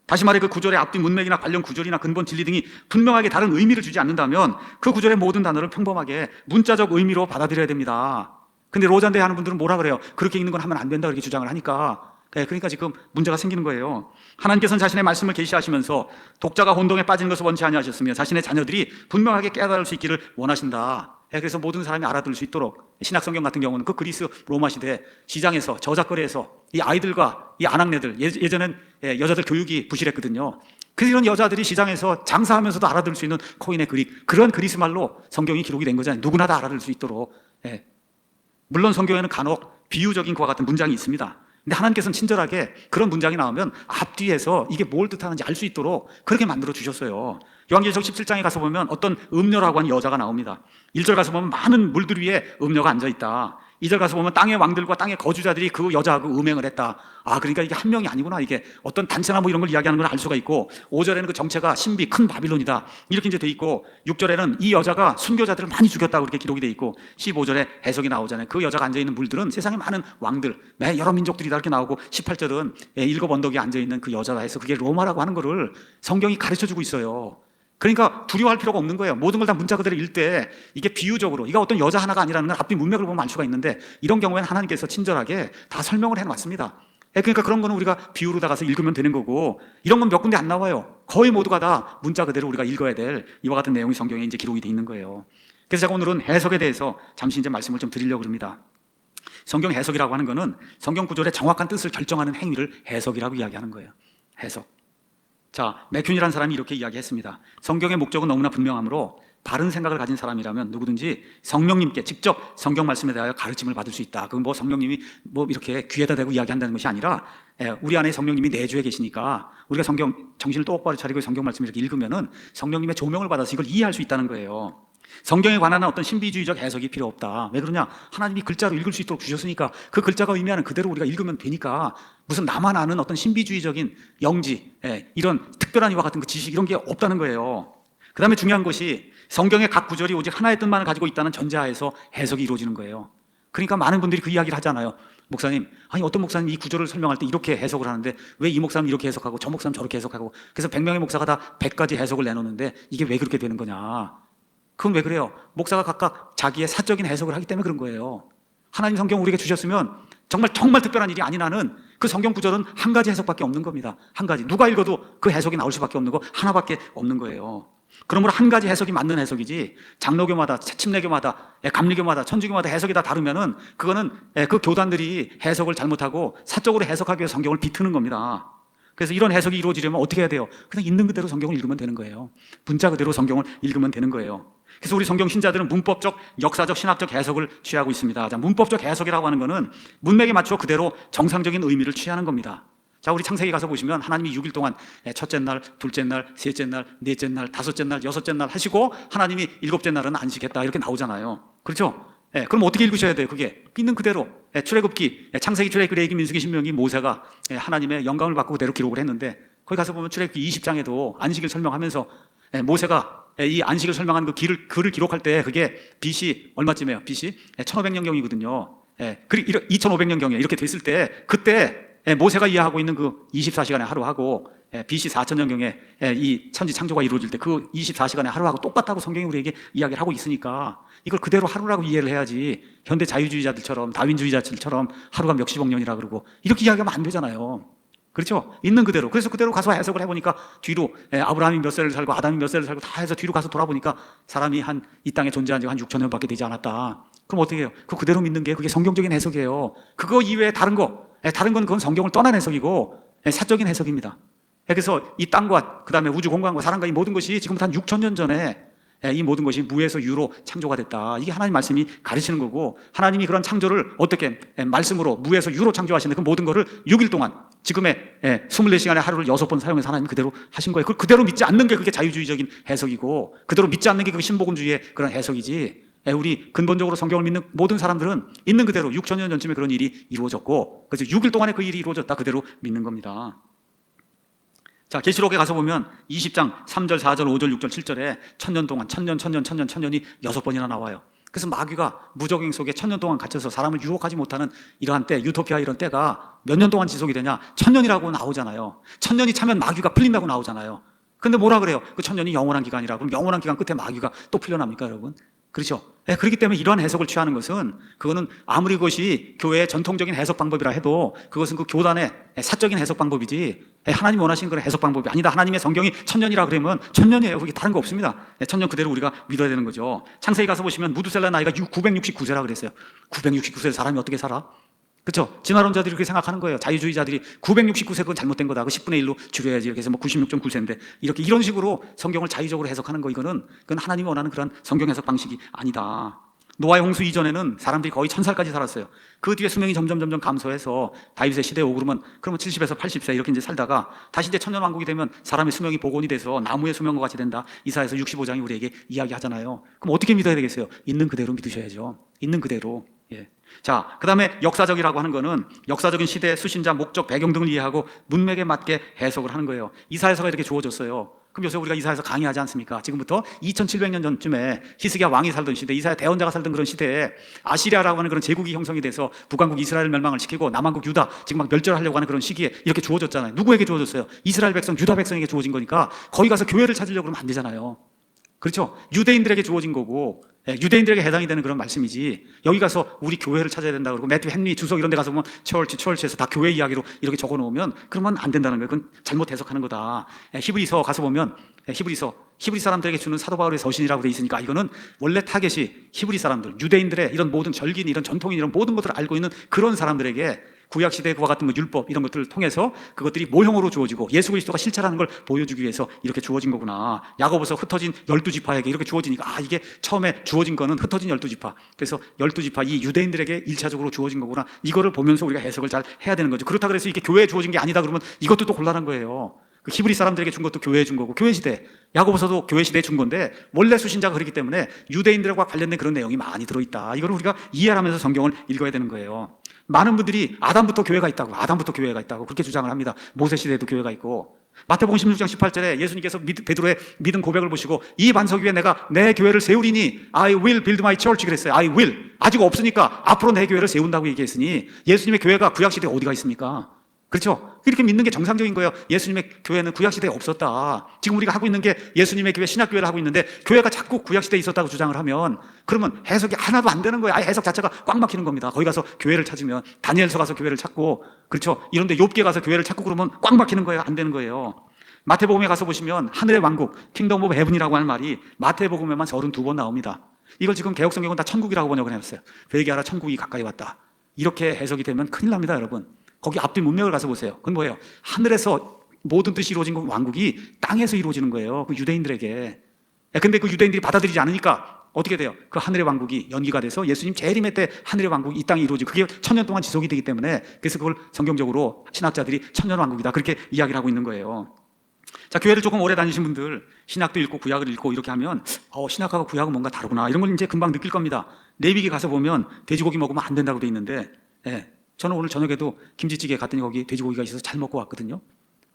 다시 말해 그 구절의 앞뒤 문맥이나 관련 구절이나 근본 진리 등이 분명하게 다른 의미를 주지 않는다면 그 구절의 모든 단어를 평범하게 문자적 의미로 받아들여야 됩니다. 근데 로잔대 하는 분들은 뭐라 그래요? 그렇게 읽는 건 하면 안 된다, 그렇게 주장을 하니까. 그러니까 지금 문제가 생기는 거예요. 하나님께서는 자신의 말씀을 계시하시면서 독자가 혼동에 빠지는 것을 원치 아니하셨으며 자신의 자녀들이 분명하게 깨달을 수 있기를 원하신다. 그래서 모든 사람이 알아들을 수 있도록, 신약성경 같은 경우는 그 그리스 로마 시대 시장에서, 저작거리에서 이 아이들과 이 아낙네들, 예전엔 여자들 교육이 부실했거든요. 그래서 이런 여자들이 시장에서 장사하면서도 알아들을 수 있는 코인의 그릭, 그런 그리스 말로 성경이 기록이 된 거잖아요. 누구나 다 알아들을 수 있도록. 물론 성경에는 간혹 비유적인 그와 같은 문장이 있습니다. 근데 하나님께서는 친절하게 그런 문장이 나오면 앞뒤에서 이게 뭘 뜻하는지 알 수 있도록 그렇게 만들어 주셨어요. 요한계시록 17장에 가서 보면 어떤 음녀라고 하는 여자가 나옵니다. 1절 가서 보면 많은 물들 위에 음녀가 앉아있다. 2절 가서 보면 땅의 왕들과 땅의 거주자들이 그 여자하고 음행을 했다. 그러니까 이게 한 명이 아니구나. 이게 어떤 단체나 뭐 이런 걸 이야기하는 걸 알 수가 있고, 5절에는 그 정체가 신비 큰 바빌론이다, 이렇게 이제 돼 있고, 6절에는 이 여자가 순교자들을 많이 죽였다고 그렇게 기록이 돼 있고, 15절에 해석이 나오잖아요. 그 여자가 앉아있는 물들은 세상에 많은 왕들, 여러 민족들이다 이렇게 나오고, 18절은 7 언덕에 앉아있는 그 여자다 해서 그게 로마라고 하는 거를 성경이 가르쳐주고 있어요. 그러니까 두려워할 필요가 없는 거예요. 모든 걸 다 문자 그대로 읽을 때 이게 비유적으로, 이가 어떤 여자 하나가 아니라는 건 앞뒤 문맥을 보면 알 수가 있는데, 이런 경우에는 하나님께서 친절하게 다 설명을 해놨습니다. 그러니까 그런 거는 우리가 비유로 다가서 읽으면 되는 거고, 이런 건 몇 군데 안 나와요. 거의 모두가 다 문자 그대로 우리가 읽어야 될 이와 같은 내용이 성경에 이제 기록이 돼 있는 거예요. 그래서 제가 오늘은 해석에 대해서 잠시 이제 말씀을 좀 드리려고 합니다. 성경 해석이라고 하는 거는 성경 구절의 정확한 뜻을 결정하는 행위를 해석이라고 이야기하는 거예요. 해석. 자, 맥균이라는 사람이 이렇게 이야기했습니다. 성경의 목적은 너무나 분명하므로 바른 생각을 가진 사람이라면 누구든지 성령님께 직접 성경 말씀에 대하여 가르침을 받을 수 있다. 그건 뭐 성령님이 뭐 이렇게 귀에다 대고 이야기한다는 것이 아니라, 우리 안에 성령님이 내주에 계시니까 우리가 성경 정신을 똑바로 차리고 성경 말씀을 이렇게 읽으면은 성령님의 조명을 받아서 이걸 이해할 수 있다는 거예요. 성경에 관한 어떤 신비주의적 해석이 필요 없다. 왜 그러냐? 하나님이 글자로 읽을 수 있도록 주셨으니까 그 글자가 의미하는 그대로 우리가 읽으면 되니까, 무슨 나만 아는 어떤 신비주의적인 영지, 이런 특별한 이와 같은 그 지식, 이런 게 없다는 거예요. 그 다음에 중요한 것이 성경의 각 구절이 오직 하나의 뜻만을 가지고 있다는 전제하에서 해석이 이루어지는 거예요. 그러니까 많은 분들이 그 이야기를 하잖아요. 목사님, 어떤 목사님 이 구절을 설명할 때 이렇게 해석을 하는데 왜 이 목사는 이렇게 해석하고 저 목사는 저렇게 해석하고, 그래서 100명의 목사가 다 100가지 해석을 내놓는데 이게 왜 그렇게 되는 거냐? 그건 왜 그래요? 목사가 각각 자기의 사적인 해석을 하기 때문에 그런 거예요. 하나님 성경 우리에게 주셨으면 정말 특별한 일이 아닌 한은 그 성경 구절은 한 가지 해석밖에 없는 겁니다. 한 가지. 누가 읽어도 그 해석이 나올 수밖에 없는 거 하나밖에 없는 거예요. 그러므로 한 가지 해석이 맞는 해석이지, 장로교마다, 침례교마다, 감리교마다, 천주교마다 해석이 다 다르면은 그거는 그 교단들이 해석을 잘못하고 사적으로 해석하기 위해서 성경을 비트는 겁니다. 그래서 이런 해석이 이루어지려면 어떻게 해야 돼요? 그냥 있는 그대로 성경을 읽으면 되는 거예요. 문자 그대로 성경을 읽으면 되는 거예요. 그래서 우리 성경 신자들은 문법적, 역사적, 신학적 해석을 취하고 있습니다. 자, 문법적 해석이라고 하는 것은 문맥에 맞추어 그대로 정상적인 의미를 취하는 겁니다. 자, 우리 창세기 가서 보시면 하나님이 6일 동안 첫째 날, 둘째 날, 셋째 날, 넷째 날, 다섯째 날, 여섯째 날 하시고 하나님이 일곱째 날은 안식했다, 이렇게 나오잖아요. 그렇죠? 그럼 어떻게 읽으셔야 돼요? 그게 있는 그대로. 출애굽기, 창세기, 출애굽기, 레위기, 민수기, 신명기, 모세가 하나님의 영광을 받고 그대로 기록을 했는데, 거기 가서 보면 출애굽기 20장에도 안식일 설명하면서 모세가 이 안식을 설명한 그 글을 기록할 때 그게 BC 얼마쯤이에요? BC 1500년경이거든요. 2500년경이에요. 이렇게 됐을 때 그때 모세가 이해하고 있는 그 24시간의 하루하고 BC 4000년경에 이 천지 창조가 이루어질 때 그 24시간의 하루하고 똑같다고 성경이 우리에게 이야기를 하고 있으니까 이걸 그대로 하루라고 이해를 해야지, 현대 자유주의자들처럼, 다윈주의자들처럼 하루가 몇십억 년이라 그러고 이렇게 이야기하면 안 되잖아요. 그렇죠? 있는 그대로. 그래서 그대로 가서 해석을 해보니까 뒤로 아브라함이 몇 세를 살고 아담이 몇 세를 살고 다 해서 뒤로 가서 돌아보니까 사람이 이 땅에 존재한 지가 한 6천 년밖에 되지 않았다. 그럼 어떻게 해요? 그거 그대로 믿는 게 그게 성경적인 해석이에요. 그거 이외에 다른 건 그건 성경을 떠난 해석이고 사적인 해석입니다. 그래서 이 땅과 그다음에 우주 공간과 사람과 이 모든 것이 지금부터 한 6천 년 전에 이 모든 것이 무에서 유로 창조가 됐다. 이게 하나님 말씀이 가르치는 거고, 하나님이 그런 창조를 어떻게 말씀으로 무에서 유로 창조하시는데 그 모든 거를 6일 동안 지금의 24시간의 하루를 6번 사용해서 하나님이 그대로 하신 거예요. 그걸 그대로 믿지 않는 게 그게 자유주의적인 해석이고, 그대로 믿지 않는 게 그게 신복음주의의 그런 해석이지, 우리 근본적으로 성경을 믿는 모든 사람들은 있는 그대로 6천 년 전쯤에 그런 일이 이루어졌고, 그래서 6일 동안에 그 일이 이루어졌다 그대로 믿는 겁니다. 자, 계시록에 가서 보면 20장 3절, 4절, 5절, 6절, 7절에 천년 동안 천년이 6번이나 나와요. 그래서 마귀가 무적행 속에 천년 동안 갇혀서 사람을 유혹하지 못하는 이러한 때, 유토피아 이런 때가 몇 년 동안 지속이 되냐? 천년이라고 나오잖아요. 천년이 차면 마귀가 풀린다고 나오잖아요. 근데 뭐라 그래요? 그 천년이 영원한 기간이라. 그럼 영원한 기간 끝에 마귀가 또 풀려납니까, 여러분? 그렇죠? 네, 그렇기 때문에 이러한 해석을 취하는 것은, 그거는 아무리 그것이 교회의 전통적인 해석 방법이라 해도 그것은 그 교단의 사적인 해석 방법이지, 하나님 원하시는 그런 해석 방법이 아니다. 하나님의 성경이 천년이라 그러면 천년이에요. 그게 다른 거 없습니다. 천년 그대로 우리가 믿어야 되는 거죠. 창세기 가서 보시면 무두셀라 나이가 969세라 그랬어요. 969세 사람이 어떻게 살아? 그렇죠? 진화론자들이 그렇게 생각하는 거예요. 자유주의자들이 969세 그건 잘못된 거다. 그 10분의 1로 줄여야지. 이렇게 해서 뭐 96.9세인데 이렇게 이런 식으로 성경을 자의적으로 해석하는 거, 그건 하나님이 원하는 그런 성경 해석 방식이 아니다. 노아의 홍수 이전에는 사람들이 거의 1000살까지 살았어요. 그 뒤에 수명이 점점 감소해서 다윗의 시대에 오고 그러면 70에서 80세 이렇게 이제 살다가 다시 이제 천년왕국이 되면 사람의 수명이 복원이 돼서 나무의 수명과 같이 된다. 이사야서 65장이 우리에게 이야기하잖아요. 그럼 어떻게 믿어야 되겠어요? 있는 그대로 믿으셔야죠. 있는 그대로. 예. 자, 그 다음에 역사적이라고 하는 거는 역사적인 시대, 수신자, 목적, 배경 등을 이해하고 문맥에 맞게 해석을 하는 거예요. 이사야서가 이렇게 주어졌어요. 그럼 요새 우리가 이사야서 강의하지 않습니까? 지금부터 2700년 전쯤에 히스기야 왕이 살던 시대, 이사야 대언자가 살던 그런 시대에 아시리아라고 하는 그런 제국이 형성이 돼서 북왕국 이스라엘 멸망을 시키고 남왕국 유다 지금 막 멸절하려고 하는 그런 시기에 이렇게 주어졌잖아요. 누구에게 주어졌어요? 이스라엘 백성, 유다 백성에게 주어진 거니까 거기 가서 교회를 찾으려고 그러면 안 되잖아요. 그렇죠? 유대인들에게 주어진 거고, 유대인들에게 해당이 되는 그런 말씀이지, 여기 가서 우리 교회를 찾아야 된다 그러고 매튜 헨리 주석 이런 데 가서 보면 처치에서 다 교회 이야기로 이렇게 적어 놓으면 그러면 안 된다는 거예요. 그건 잘못 해석하는 거다. 히브리서 가서 보면 히브리 사람들에게 주는 사도 바울의 서신이라고 돼 있으니까 이거는 원래 타겟이 히브리 사람들, 유대인들의 이런 모든 절기인, 이런 전통인, 이런 모든 것들을 알고 있는 그런 사람들에게 구약시대의 그와 같은 율법 이런 것들을 통해서 그것들이 모형으로 주어지고 예수 그리스도가 실체라는 걸 보여주기 위해서 이렇게 주어진 거구나. 야고보서 흩어진 12지파에게 이렇게 주어지니까 이게 처음에 주어진 거는 흩어진 12지파, 그래서 12지파 이 유대인들에게 1차적으로 주어진 거구나. 이거를 보면서 우리가 해석을 잘 해야 되는 거죠. 그렇다 그래서 이게 교회에 주어진 게 아니다 그러면 이것도 또 곤란한 거예요. 그 히브리 사람들에게 준 것도 교회에 준 거고, 교회 시대, 야고보서도 교회 시대에 준 건데 원래 수신자가 그렇기 때문에 유대인들과 관련된 그런 내용이 많이 들어있다. 이걸 우리가 이해하면서 성경을 읽어야 되는 거예요. 많은 분들이 아담부터 교회가 있다고 그렇게 주장을 합니다. 모세 시대에도 교회가 있고, 마태복음 16장 18절에 예수님께서 베드로의 믿음 고백을 보시고 이 반석 위에 내가 내 교회를 세우리니 I will build my church 그랬어요. I will. 아직 없으니까 앞으로 내 교회를 세운다고 얘기했으니 예수님의 교회가 구약시대에 어디가 있습니까? 그렇죠? 이렇게 믿는 게 정상적인 거예요. 예수님의 교회는 구약시대에 없었다. 지금 우리가 하고 있는 게 예수님의 교회, 신약교회를 하고 있는데 교회가 자꾸 구약시대에 있었다고 주장을 하면 그러면 해석이 하나도 안 되는 거예요. 아예 해석 자체가 꽉 막히는 겁니다. 거기 가서 교회를 찾으면, 다니엘서 가서 교회를 찾고, 그렇죠? 이런데 욥기에 가서 교회를 찾고 그러면 꽉 막히는 거예요. 안 되는 거예요. 마태복음에 가서 보시면 하늘의 왕국, 킹덤 오브 헤븐이라고 하는 말이 마태복음에만 32번 나옵니다. 이걸 지금 개혁성경은 다 천국이라고 번역을 해놨어요. 회개하라, 천국이 가까이 왔다. 이렇게 해석이 되면 큰일 납니다, 여러분. 거기 앞뒤 문맥을 가서 보세요. 그건 뭐예요? 하늘에서 모든 뜻이 이루어진 왕국이 땅에서 이루어지는 거예요. 그 유대인들에게. 근데 그 유대인들이 받아들이지 않으니까 어떻게 돼요? 그 하늘의 왕국이 연기가 돼서 예수님 재림의 때 하늘의 왕국이 이 땅에 이루어지고 그게 천년 동안 지속이 되기 때문에, 그래서 그걸 성경적으로 신학자들이 천년 왕국이다 그렇게 이야기를 하고 있는 거예요. 자, 교회를 조금 오래 다니신 분들, 신학도 읽고 구약을 읽고 이렇게 하면 신학하고 구약은 뭔가 다르구나 이런 걸 이제 금방 느낄 겁니다. 레위기 가서 보면 돼지고기 먹으면 안 된다고 돼 있는데, 저는 오늘 저녁에도 김치찌개 갔더니 거기 돼지고기가 있어서 잘 먹고 왔거든요.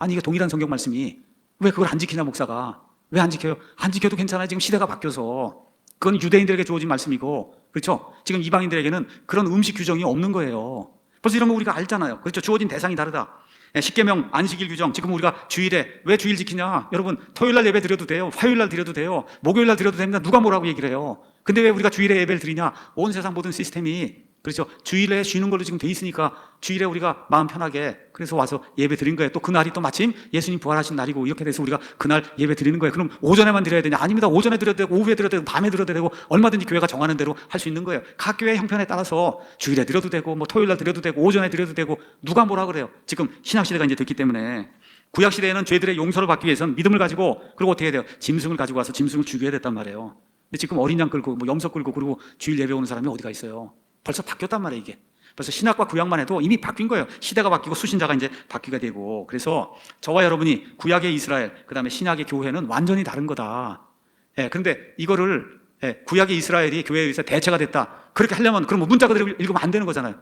아니 이게 동일한 성경 말씀이 왜 그걸 안 지키냐, 목사가. 왜 안 지켜요? 안 지켜도 괜찮아요. 지금 시대가 바뀌어서. 그건 유대인들에게 주어진 말씀이고, 그렇죠? 지금 이방인들에게는 그런 음식 규정이 없는 거예요. 벌써 이런 거 우리가 알잖아요. 그렇죠? 주어진 대상이 다르다. 십계명 안식일 규정, 지금 우리가 주일에 왜 주일 지키냐? 여러분, 토요일날 예배 드려도 돼요. 화요일날 드려도 돼요. 목요일날 드려도 됩니다. 누가 뭐라고 얘기를 해요? 근데 왜 우리가 주일에 예배를 드리냐? 온 세상 모든 시스템이, 그렇죠? 주일에 쉬는 걸로 지금 돼 있으니까 주일에 우리가 마음 편하게 그래서 와서 예배 드린 거예요. 또 그날이 또 마침 예수님 부활하신 날이고 이렇게 돼서 우리가 그날 예배 드리는 거예요. 그럼 오전에만 드려야 되냐? 아닙니다. 오전에 드려도 되고 오후에 드려도 되고 밤에 드려도 되고 얼마든지 교회가 정하는 대로 할 수 있는 거예요. 각 교회 형편에 따라서 주일에 드려도 되고 뭐 토요일날 드려도 되고 오전에 드려도 되고 누가 뭐라 그래요? 지금 신학시대가 이제 됐기 때문에. 구약시대에는 죄들의 용서를 받기 위해서는 믿음을 가지고, 그리고 어떻게 해야 돼요? 짐승을 가지고 와서 짐승을 죽여야 됐단 말이에요. 근데 지금 어린 양 끌고 뭐 염소 끌고 그리고 주일 예배 오는 사람이 어디가 있어요? 벌써 바뀌었단 말이에요, 이게. 벌써 신학과 구약만 해도 이미 바뀐 거예요. 시대가 바뀌고 수신자가 이제 바뀌게 되고. 그래서 저와 여러분이 구약의 이스라엘, 그 다음에 신약의 교회는 완전히 다른 거다. 그런데 이거를 구약의 이스라엘이 교회에 의해서 대체가 됐다. 그렇게 하려면 그럼 문자 그대로 읽으면 안 되는 거잖아요.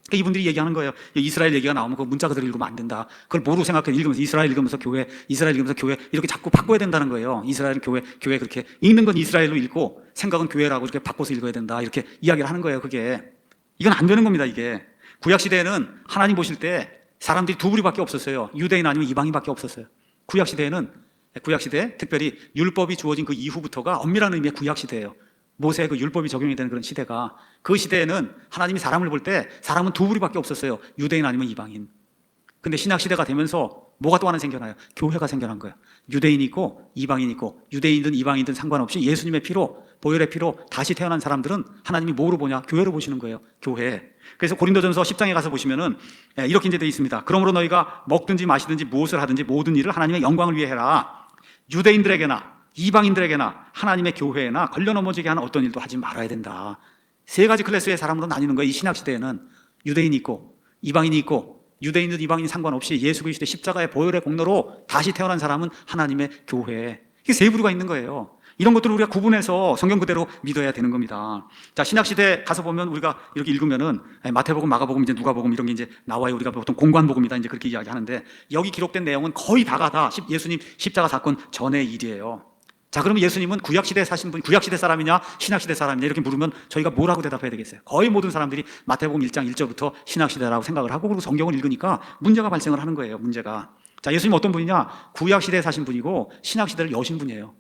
그러니까 이분들이 얘기하는 거예요. 이스라엘 얘기가 나오면 그 문자 그대로 읽으면 안 된다. 그걸 뭐로 생각해 읽으면서 이스라엘 읽으면서 교회, 이스라엘 읽으면서 교회 이렇게 자꾸 바꿔야 된다는 거예요. 이스라엘은 교회, 교회 그렇게 읽는 건 이스라엘로 읽고 생각은 교회라고 이렇게 바꿔서 읽어야 된다. 이렇게 이야기를 하는 거예요. 그게 이건 안 되는 겁니다. 이게 구약 시대에는 하나님 보실 때 사람들이 두 부류밖에 없었어요. 유대인 아니면 이방인밖에 없었어요. 구약 시대에 특별히 율법이 주어진 그 이후부터가 엄밀한 의미의 구약 시대예요. 모세의 그 율법이 적용이 되는 그런 시대가 그 시대에는 하나님이 사람을 볼 때 사람은 두 부류밖에 없었어요. 유대인 아니면 이방인. 근데 신약 시대가 되면서 뭐가 또 하나 생겨나요? 교회가 생겨난 거예요. 유대인이 있고 이방인이 있고 유대인이든 이방인이든 상관없이 예수님의 피로 보혈의 피로 다시 태어난 사람들은 하나님이 뭐로 보냐? 교회로 보시는 거예요. 교회. 그래서 고린도전서 10장에 가서 보시면은 이렇게 이제 되어 있습니다. 그러므로 너희가 먹든지 마시든지 무엇을 하든지 모든 일을 하나님의 영광을 위해 해라. 유대인들에게나 이방인들에게나 하나님의 교회에나 걸려 넘어지게 하는 어떤 일도 하지 말아야 된다. 세 가지 클래스의 사람으로 나뉘는 거예요. 이 신약 시대에는 유대인이 있고 이방인이 있고 유대인들 이방인이 상관없이 예수 그리스도의 십자가의 보혈의 공로로 다시 태어난 사람은 하나님의 교회. 이게 세 부류가 있는 거예요. 이런 것들을 우리가 구분해서 성경 그대로 믿어야 되는 겁니다. 자, 신약 시대 가서 보면 우리가 이렇게 읽으면은 마태복음, 마가복음, 이제 누가복음 이런 게 이제 나와요. 우리가 보통 공관복음이다 이제 그렇게 이야기하는데 여기 기록된 내용은 거의 다가 다 예수님 십자가 사건 전의 일이에요. 자, 그러면 예수님은 구약 시대에 사신 분, 구약 시대 사람이냐, 신약 시대 사람이냐 이렇게 물으면 저희가 뭐라고 대답해야 되겠어요? 거의 모든 사람들이 마태복음 1장 1절부터 신약 시대라고 생각을 하고 그리고 성경을 읽으니까 문제가 발생을 하는 거예요. 문제가. 자, 예수님 어떤 분이냐? 구약 시대에 사신 분이고 신약 시대를 여신 분이에요.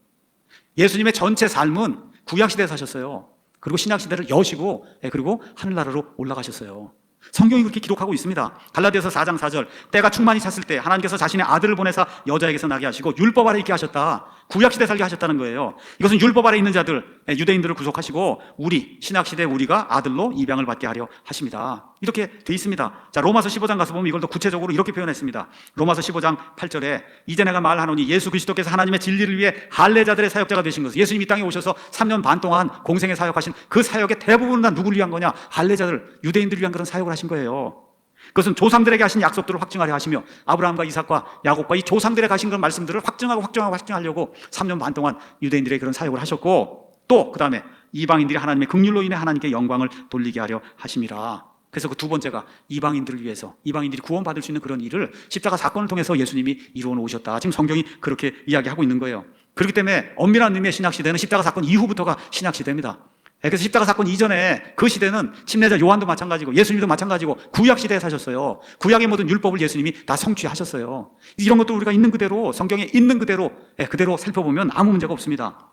예수님의 전체 삶은 구약 시대에 사셨어요. 그리고 신약 시대를 여시고 그리고 하늘나라로 올라가셨어요. 성경이 그렇게 기록하고 있습니다. 갈라디아서 4장 4절 때가 충만히 찼을 때 하나님께서 자신의 아들을 보내사 여자에게서 나게 하시고 율법 아래 있게 하셨다. 구약시대 살게 하셨다는 거예요. 이것은 율법 아래 있는 자들 유대인들을 구속하시고 우리 신약시대 우리가 아들로 입양을 받게 하려 하십니다. 이렇게 돼 있습니다. 자, 로마서 15장 가서 보면 이걸 더 구체적으로 이렇게 표현했습니다. 로마서 15장 8절에 이제 내가 말하노니 예수 그리스도께서 하나님의 진리를 위해 할례자들의 사역자가 되신 것을 예수님이 이 땅에 오셔서 3년 반 동안 공생의 사역하신 그 사역의 대부분은 다 누구를 위한 거냐? 할례자들 유대인들을 위한 그런 사역을 하신 거예요. 그것은 조상들에게 하신 약속들을 확증하려 하시며 아브라함과 이삭과 야곱과 이 조상들에 가신 그런 말씀들을 확증하려고 3년 반 동안 유대인들의 그런 사역을 하셨고 또 그 다음에 이방인들이 하나님의 긍휼로 인해 하나님께 영광을 돌리게 하려 하심이라. 그래서 그 두 번째가 이방인들을 위해서 이방인들이 구원받을 수 있는 그런 일을 십자가 사건을 통해서 예수님이 이루어 놓으셨다. 지금 성경이 그렇게 이야기하고 있는 거예요. 그렇기 때문에 엄밀한 의미의 신약시대는 십자가 사건 이후부터가 신약시대입니다. 그래서 십자가 사건 이전에 그 시대는 침례자 요한도 마찬가지고 예수님도 마찬가지고 구약 시대에 사셨어요. 구약의 모든 율법을 예수님이 다 성취하셨어요. 이런 것도 우리가 있는 그대로 성경에 있는 그대로 그대로 살펴보면 아무 문제가 없습니다.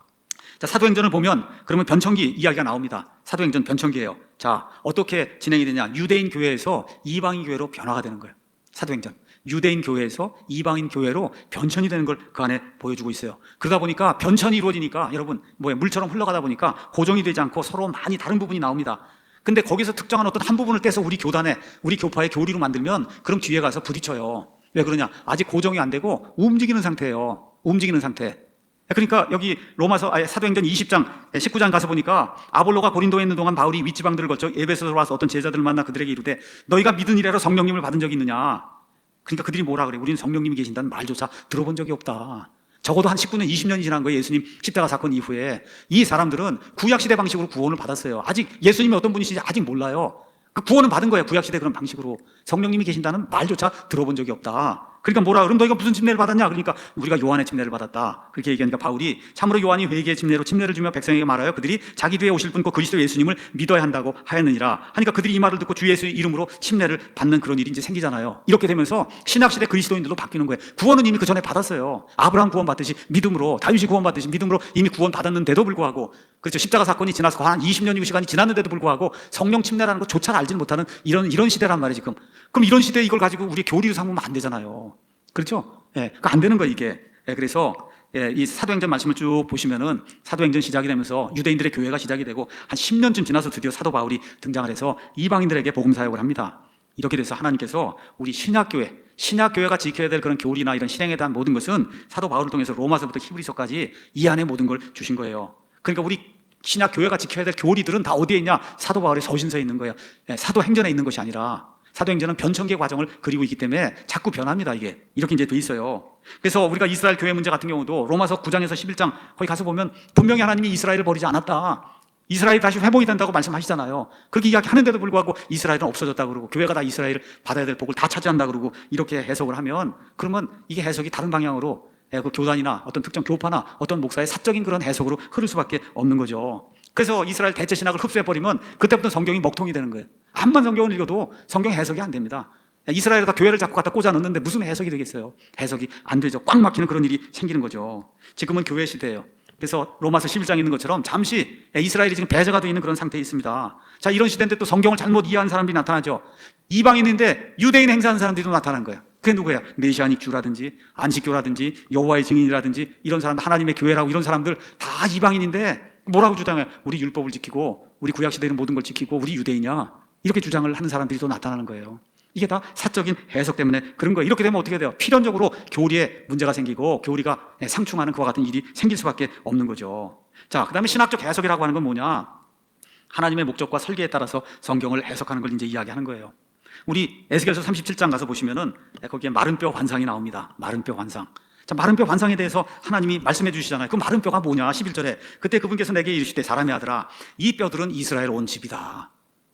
자, 사도행전을 보면 그러면 변천기 이야기가 나옵니다. 사도행전 변천기예요. 자, 어떻게 진행이 되냐? 유대인 교회에서 이방인 교회로 변화가 되는 거예요. 사도행전. 유대인 교회에서 이방인 교회로 변천이 되는 걸 그 안에 보여주고 있어요. 그러다 보니까 변천이 이루어지니까 여러분 물처럼 흘러가다 보니까 고정이 되지 않고 서로 많이 다른 부분이 나옵니다. 근데 거기서 특정한 어떤 한 부분을 떼서 우리 교단에 우리 교파의 교리로 만들면 그럼 뒤에 가서 부딪혀요. 왜 그러냐? 아직 고정이 안 되고 움직이는 상태예요. 움직이는 상태. 그러니까 여기 사도행전 20장 19장 가서 보니까 아볼로가 고린도에 있는 동안 바울이 윗지방들을 거쳐 에베소로 와서 어떤 제자들을 만나 그들에게 이르되 너희가 믿은 이래로 성령님을 받은 적이 있느냐? 그러니까 그들이 뭐라 그래? 우리는 성령님이 계신다는 말조차 들어본 적이 없다. 적어도 한 19년, 20년이 지난 거예요. 예수님 십자가 사건 이후에. 이 사람들은 구약시대 방식으로 구원을 받았어요. 아직 예수님이 어떤 분이신지 아직 몰라요. 그 구원은 받은 거예요. 구약시대 그런 방식으로. 성령님이 계신다는 말조차 들어본 적이 없다. 그러니까 뭐라 그럼 너희가 무슨 침례를 받았냐? 그러니까 우리가 요한의 침례를 받았다. 그렇게 얘기하니까 바울이 참으로 요한이 회개의 침례로 침례를 주며 백성에게 말하여 그들이 자기 뒤에 오실 분 곧 그리스도 예수님을 믿어야 한다고 하였느니라. 하니까 그들이 이 말을 듣고 주 예수의 이름으로 침례를 받는 그런 일이 이제 생기잖아요. 이렇게 되면서 신약시대 그리스도인들도 바뀌는 거예요. 구원은 이미 그 전에 받았어요. 아브라함 구원 받듯이 믿음으로, 다윗이 구원 받듯이 믿음으로 이미 구원 받았는데도 불구하고, 그렇죠. 십자가 사건이 지나서 한 20년의 시간이 지났는데도 불구하고 성령 침례라는 것조차 알지는 못하는 이런 시대란 말이에요, 지금. 그럼 이런 시대에 이걸 가지고 우리 교리로 삼으면 안 되잖아요. 그렇죠? 그러니까 안 되는 거예요, 이게. 그래서 이 사도행전 말씀을 쭉 보시면은 사도행전 시작이 되면서 유대인들의 교회가 시작이 되고 한 10년쯤 지나서 드디어 사도 바울이 등장을 해서 이방인들에게 복음 사역을 합니다. 이렇게 돼서 하나님께서 우리 신약교회가 지켜야 될 그런 교리나 이런 실행에 대한 모든 것은 사도 바울을 통해서 로마서부터 히브리서까지 이 안에 모든 걸 주신 거예요. 그러니까 우리 신약교회가 지켜야 될 교리들은 다 어디에 있냐? 사도 바울의 서신서에 있는 거예요. 사도행전에 있는 것이 아니라 사도행전은 변천기의 과정을 그리고 있기 때문에 자꾸 변합니다. 이게 이렇게 이제 돼 있어요. 그래서 우리가 이스라엘 교회 문제 같은 경우도 로마서 9장에서 11장 거기 가서 보면 분명히 하나님이 이스라엘을 버리지 않았다. 이스라엘이 다시 회복이 된다고 말씀하시잖아요. 그렇게 이야기하는데도 불구하고 이스라엘은 없어졌다고 그러고 교회가 다 이스라엘을 받아야 될 복을 다 차지한다 그러고 이렇게 해석을 하면 그러면 이게 해석이 다른 방향으로 그 교단이나 어떤 특정 교파나 어떤 목사의 사적인 그런 해석으로 흐를 수밖에 없는 거죠. 그래서 이스라엘 대체 신학을 흡수해버리면 그때부터 성경이 먹통이 되는 거예요. 한번 성경을 읽어도 성경 해석이 안 됩니다. 이스라엘에다 교회를 자꾸 갖다 꽂아 넣는데 무슨 해석이 되겠어요? 해석이 안 되죠. 꽉 막히는 그런 일이 생기는 거죠. 지금은 교회 시대예요. 그래서 로마서 11장에 있는 것처럼 잠시 이스라엘이 지금 배제가 되어 있는 그런 상태에 있습니다. 자, 이런 시대인데 또 성경을 잘못 이해하는 사람들이 나타나죠. 이방인인데 유대인 행세하는 사람들이 또 나타나는 거예요. 그게 누구예요? 메시아닉 주라든지 안식교라든지 여호와의 증인이라든지 이런 사람들, 하나님의 교회라고 이런 사람들 다 이방인인데 뭐라고 주장해요? 우리 율법을 지키고 우리 구약시대에는 모든 걸 지키고 우리 유대인이야. 이렇게 주장을 하는 사람들이 또 나타나는 거예요. 이게 다 사적인 해석 때문에 그런 거예요. 이렇게 되면 어떻게 돼요? 필연적으로 교리에 문제가 생기고 교리가 상충하는 그와 같은 일이 생길 수밖에 없는 거죠. 자, 그 다음에 신학적 해석이라고 하는 건 뭐냐? 하나님의 목적과 설계에 따라서 성경을 해석하는 걸 이제 이야기하는 거예요. 우리 에스겔서 37장 가서 보시면은 거기에 마른 뼈 환상이 나옵니다. 마른 뼈 환상. 자, 마른 뼈 환상에 대해서 하나님이 말씀해 주시잖아요. 그 마른 뼈가 뭐냐? 11절에 그때 그분께서 내게 이르시되 사람의 아들아 이 뼈들은 이스라엘 온 집이다.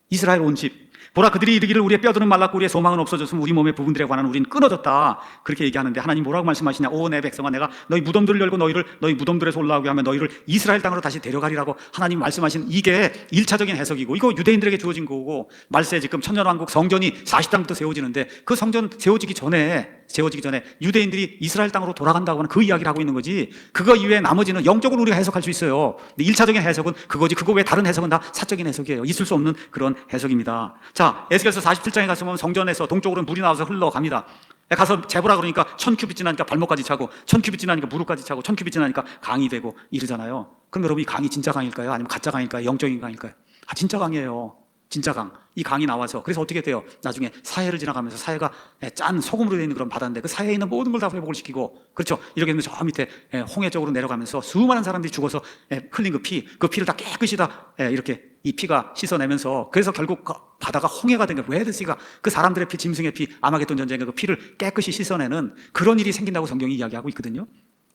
이스라엘 온 집. 보라 그들이 이르기를 우리의 뼈들은 말랐고 우리의 소망은 없어졌으면 우리 몸의 부분들에 관한 우리는 끊어졌다. 그렇게 얘기하는데 하나님 뭐라고 말씀하시냐? 오 내 백성아 내가 너희 무덤들을 열고 너희를 너희 무덤들에서 올라오게 하면 너희를 이스라엘 땅으로 다시 데려가리라고 하나님 말씀하신 이게 1차적인 해석이고 이거 유대인들에게 주어진 거고 말세 지금 천년왕국 성전이 40장부터 세워지는데 그 성전 세워지기 전에 유대인들이 이스라엘 땅으로 돌아간다고 하는 그 이야기를 하고 있는 거지 그거 이외에 나머지는 영적으로 우리가 해석할 수 있어요. 근데 1차적인 해석은 그거지 그거 외에 다른 해석은 다 사적인 해석이에요. 있을 수 없는 그런 해석입니다. 자, 에스겔서 47장에 가서 보면 성전에서 동쪽으로 물이 나와서 흘러갑니다. 가서 재보라 그러니까 1000큐빗 지나니까 발목까지 차고 1000큐빗 지나니까 무릎까지 차고 1000큐빗 지나니까 강이 되고 이러잖아요. 그럼 여러분 이 강이 진짜 강일까요? 아니면 가짜 강일까요? 영적인 강일까요? 아, 진짜 강이에요. 진짜 강. 이 강이 나와서 그래서 어떻게 돼요? 나중에 사해를 지나가면서 사해가 짠 소금으로 되어 있는 그런 바다인데 그 사해에 있는 모든 걸 다 회복을 시키고 그렇죠? 이렇게 되면 저 밑에 홍해 쪽으로 내려가면서 수많은 사람들이 죽어서 흘린 그 피를 다 깨끗이 다 이렇게 이 피가 씻어내면서 그래서 결국 그 바다가 홍해가 된 거예요. 레드시가 그 사람들의 피, 짐승의 피, 아마겟돈 전쟁의 그 피를 깨끗이 씻어내는 그런 일이 생긴다고 성경이 이야기하고 있거든요.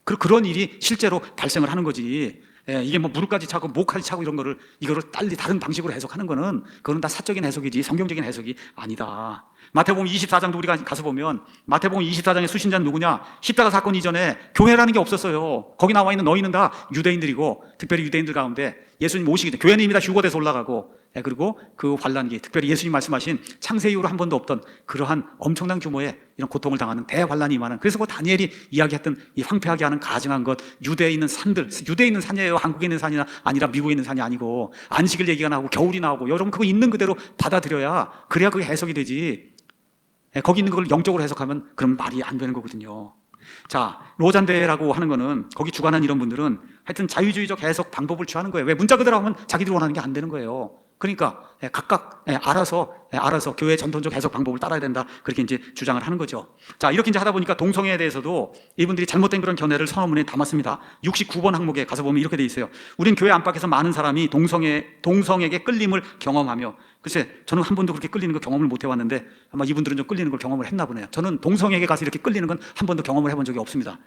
그런 일이 실제로 발생을 하는 거지. 이게 뭐 무릎까지 차고 목까지 차고 이거를 달리 다른 방식으로 해석하는 거는 그거는 다 사적인 해석이지 성경적인 해석이 아니다. 마태복음 24장도 우리가 가서 보면 마태복음 24장의 수신자는 누구냐? 십자가 사건 이전에 교회라는 게 없었어요. 거기 나와 있는 너희는 다 유대인들이고 특별히 유대인들 가운데 예수님 모시기 때 교회는 이미 다 휴거돼서 올라가고 그리고 그 환란기 특별히 예수님 말씀하신 창세 이후로 한 번도 없던 그러한 엄청난 규모의 이런 고통을 당하는 대환란이 임하는 그래서 그 다니엘이 이야기했던 이 황폐하게 하는 가증한 것 유대에 있는 산들 유대에 있는 산이에요. 한국에 있는 산이 아니라 미국에 있는 산이 아니고 안식일 얘기가 나오고 겨울이 나오고 여러분 그거 있는 그대로 받아들여야 그래야 그게 해석이 되지. 거기 있는 걸 영적으로 해석하면 그럼 말이 안 되는 거거든요. 자, 로잔대라고 하는 거는 거기 주관한 이런 분들은 하여튼 자유주의적 해석 방법을 취하는 거예요. 왜 문자 그대로 하면 자기들 원하는 게 안 되는 거예요. 그러니까 각각 알아서 교회의 전통적 해석 방법을 따라야 된다. 그렇게 이제 주장을 하는 거죠. 자, 이렇게 이제 하다 보니까 동성애에 대해서도 이분들이 잘못된 그런 견해를 선언문에 담았습니다. 69번 항목에 가서 보면 이렇게 돼 있어요. 우린 교회 안팎에서 많은 사람이 동성에게 끌림을 경험하며 글쎄 저는 한 번도 그렇게 끌리는 거 경험을 못 해왔는데 아마 이분들은 좀 끌리는 걸 경험을 했나 보네요. 저는 동성에게 가서 이렇게 끌리는 건 한 번도 경험을 해본 적이 없습니다.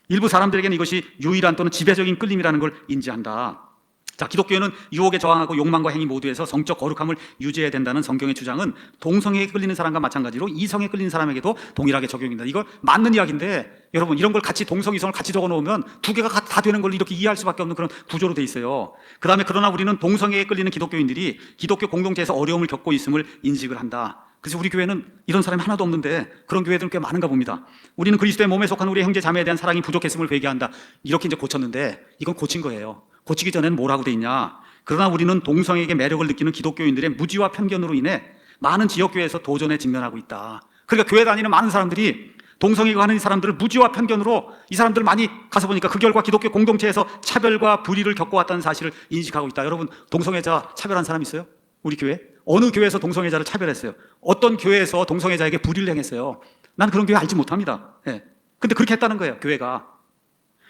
일부 사람들에게는 이것이 유일한 또는 지배적인 끌림이라는 걸 인지한다. 자, 기독교는 유혹에 저항하고 욕망과 행위 모두에서 성적 거룩함을 유지해야 된다는 성경의 주장은 동성애에 끌리는 사람과 마찬가지로 이성에 끌리는 사람에게도 동일하게 적용된다. 이거 맞는 이야기인데 여러분 이런 걸 같이 동성 이성을 같이 적어놓으면 두 개가 다 되는 걸 이렇게 이해할 수밖에 없는 그런 구조로 돼 있어요. 그 다음에 그러나 우리는 동성애에 끌리는 기독교인들이 기독교 공동체에서 어려움을 겪고 있음을 인식을 한다. 그래서 우리 교회는 이런 사람이 하나도 없는데 그런 교회들은 꽤 많은가 봅니다. 우리는 그리스도의 몸에 속한 우리 형제 자매에 대한 사랑이 부족했음을 회개한다. 이렇게 이제 고쳤는데 이건 고친 거예요. 고치기 전에는 뭐라고 돼 있냐? 그러나 우리는 동성에게 매력을 느끼는 기독교인들의 무지와 편견으로 인해 많은 지역교회에서 도전에 직면하고 있다. 그러니까 교회 다니는 많은 사람들이 동성애가 하는 사람들을 무지와 편견으로 이 사람들 많이 가서 보니까 그 결과 기독교 공동체에서 차별과 불의를 겪어왔다는 사실을 인식하고 있다. 여러분 동성애자 차별한 사람 있어요? 우리 교회? 어느 교회에서 동성애자를 차별했어요? 어떤 교회에서 동성애자에게 불의를 행했어요? 난 그런 교회 알지 못합니다. 근데 그렇게 했다는 거예요, 교회가.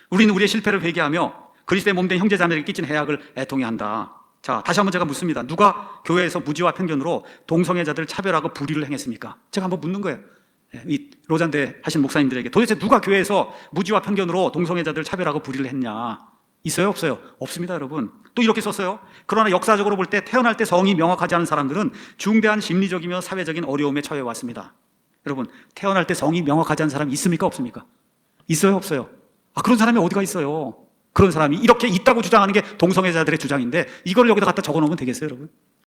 우리는 우리의 실패를 회개하며 그리스도의 몸된 형제자매에게 끼친 해악을 애통해 한다. 자, 다시 한번 제가 묻습니다. 누가 교회에서 무지와 편견으로 동성애자들을 차별하고 불의를 행했습니까? 제가 한번 묻는 거예요. 이 로잔대 하신 목사님들에게 도대체 누가 교회에서 무지와 편견으로 동성애자들을 차별하고 불의를 했냐? 있어요, 없어요? 없습니다, 여러분. 또 이렇게 썼어요. 그러나 역사적으로 볼 때 태어날 때 성이 명확하지 않은 사람들은 중대한 심리적이며 사회적인 어려움에 처해 왔습니다. 여러분, 태어날 때 성이 명확하지 않은 사람이 있습니까, 없습니까? 있어요, 없어요? 그런 사람이 어디가 있어요? 그런 사람이 이렇게 있다고 주장하는 게 동성애자들의 주장인데 이걸 여기다 갖다 적어 놓으면 되겠어요, 여러분?